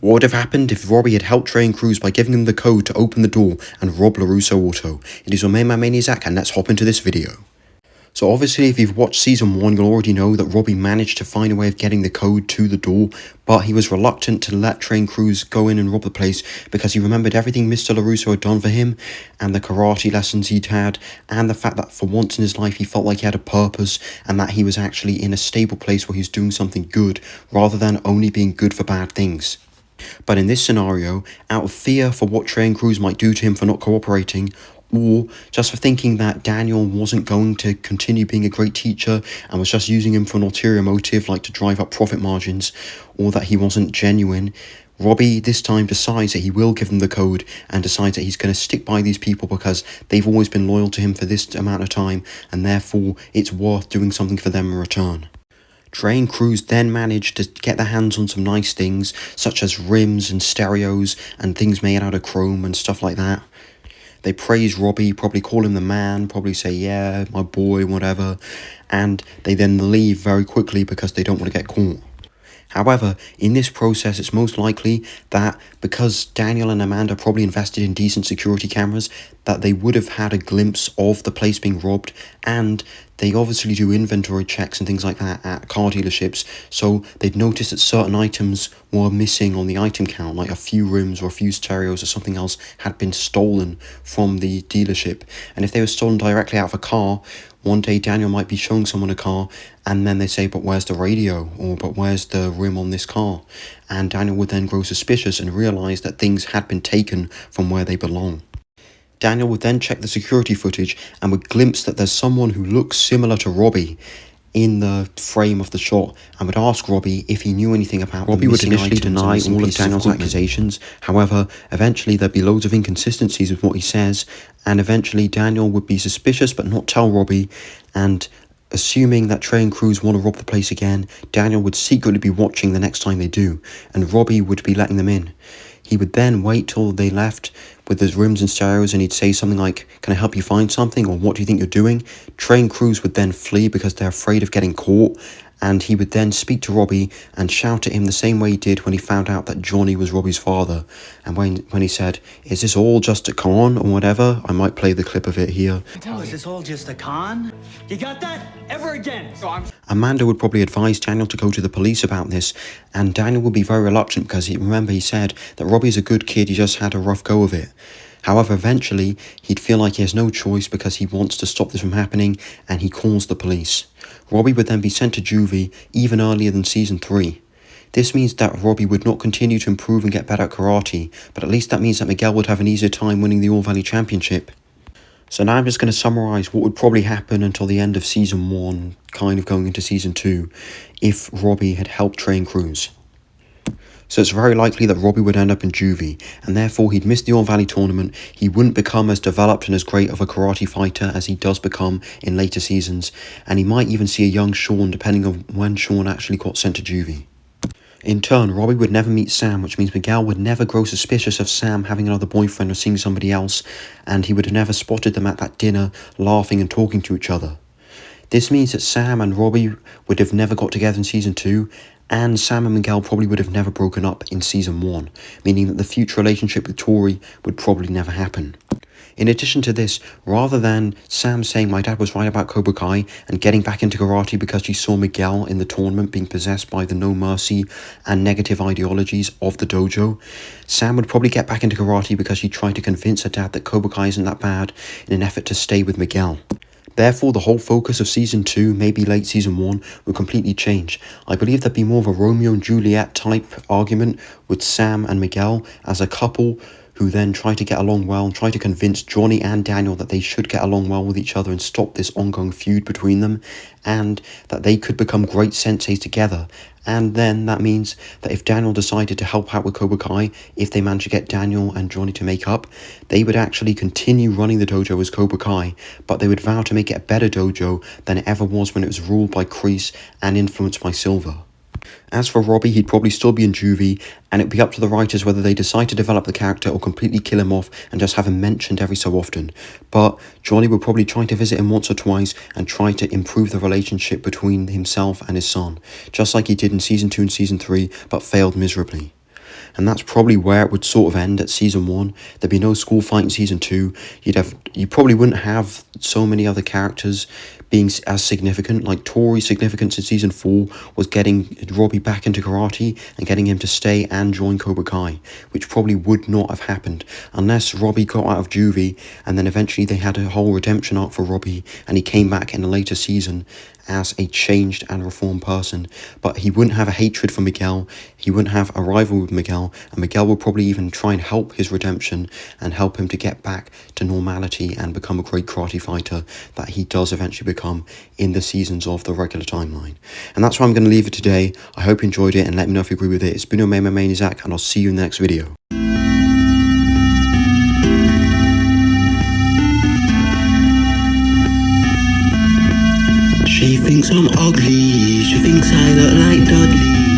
What would have happened if Robby had helped Trey and Cruz by giving them the code to open the door and rob LaRusso Auto? It is your main man Maniac, and let's hop into this video. So obviously if you've watched season 1, you'll already know that Robby managed to find a way of getting the code to the door, but he was reluctant to let Trey and Cruz go in and rob the place because he remembered everything Mr. LaRusso had done for him, and the karate lessons he'd had, and the fact that for once in his life he felt like he had a purpose, and that he was actually in a stable place where he was doing something good, rather than only being good for bad things. But in this scenario, out of fear for what Trey and Cruz might do to him for not cooperating, or just for thinking that Daniel wasn't going to continue being a great teacher and was just using him for an ulterior motive like to drive up profit margins, or that he wasn't genuine, Robby this time decides that he will give them the code and decides that he's going to stick by these people because they've always been loyal to him for this amount of time, and therefore it's worth doing something for them in return. Trey and Cruz then managed to get their hands on some nice things, such as rims and stereos and things made out of chrome and stuff like that. They praise Robby, probably call him the man, probably say, yeah, my boy, whatever, and they then leave very quickly because they don't want to get caught. However, in this process, it's most likely that because Daniel and Amanda probably invested in decent security cameras, that they would have had a glimpse of the place being robbed, and they obviously do inventory checks and things like that at car dealerships, so they'd noticed that certain items were missing on the item count, like a few rims or a few stereos or something else had been stolen from the dealership. And if they were stolen directly out of a car, one day Daniel might be showing someone a car, and then they say, but where's the radio? Or, but where's the rim on this car? And Daniel would then grow suspicious and realise that things had been taken from where they belong. Daniel would then check the security footage and would glimpse that there's someone who looks similar to Robby in the frame of the shot, and would ask Robby if he knew anything about Robby would initially deny all of Daniel's accusations. However, eventually there'd be loads of inconsistencies with what he says, and eventually Daniel would be suspicious but not tell Robby, and assuming that Trey and Cruz want to rob the place again, Daniel would secretly be watching the next time they do, and Robby would be letting them in. He would then wait till they left with his rims and stereos, and he'd say something like, can I help you find something, or what do you think you're doing? Trey and Cruz would then flee because they're afraid of getting caught, and he would then speak to Robby and shout at him the same way he did when he found out that Johnny was Robby's father. And when he said, is this all just a con or whatever? I might play the clip of it here. Oh, is this all just a con? You got that? Ever again? Amanda would probably advise Daniel to go to the police about this, and Daniel would be very reluctant because he said that Robby's a good kid, he just had a rough go of it. However, eventually, he'd feel like he has no choice because he wants to stop this from happening, and he calls the police. Robby would then be sent to juvie even earlier than season 3. This means that Robby would not continue to improve and get better at karate, but at least that means that Miguel would have an easier time winning the All Valley Championship. So now I'm just going to summarise what would probably happen until the end of season 1, kind of going into season 2, if Robby had helped Trey and Cruz. So it's very likely that Robby would end up in juvie, and therefore he'd miss the All Valley tournament. He wouldn't become as developed and as great of a karate fighter as he does become in later seasons, and he might even see a young Sean depending on when Sean actually got sent to juvie. In turn, Robby would never meet Sam, which means Miguel would never grow suspicious of Sam having another boyfriend or seeing somebody else, and he would have never spotted them at that dinner laughing and talking to each other. This means that Sam and Robby would have never got together in season 2, and Sam and Miguel probably would have never broken up in season 1, meaning that the future relationship with Tori would probably never happen. In addition to this, rather than Sam saying my dad was right about Cobra Kai and getting back into karate because she saw Miguel in the tournament being possessed by the no mercy and negative ideologies of the dojo, Sam would probably get back into karate because she tried to convince her dad that Cobra Kai isn't that bad in an effort to stay with Miguel. Therefore, the whole focus of season 2, maybe late season 1, will completely change. I believe there'd be more of a Romeo and Juliet type argument with Sam and Miguel as a couple who then try to get along well and try to convince Johnny and Daniel that they should get along well with each other and stop this ongoing feud between them, and that they could become great senseis together. And then that means that if Daniel decided to help out with Cobra Kai, if they managed to get Daniel and Johnny to make up, they would actually continue running the dojo as Cobra Kai, but they would vow to make it a better dojo than it ever was when it was ruled by Cruz and influenced by Silver. As for Robby, he'd probably still be in juvie, and it'd be up to the writers whether they decide to develop the character or completely kill him off and just have him mentioned every so often. But Johnny would probably try to visit him once or twice and try to improve the relationship between himself and his son, just like he did in season 2 and season 3, but failed miserably. and that's probably where it would sort of end at season 1. There'd be no school fight in season 2. You probably wouldn't have so many other characters being as significant. Like Tori's significance in season 4 was getting Robby back into karate and getting him to stay and join Cobra Kai, which probably would not have happened unless Robby got out of juvie, and then eventually they had a whole redemption arc for Robby and he came back in a later season as a changed and reformed person. But he wouldn't have a hatred for Miguel, he wouldn't have a rival with Miguel, and Miguel would probably even try and help his redemption and help him to get back to normality and become a great karate fighter that he does eventually become in the seasons of the regular timeline. And that's where I'm going to leave it today. I hope you enjoyed it and let me know if you agree with it. It's been your main Zach, and I'll see you in the next video. She thinks I'm ugly, she thinks I look like Dudley.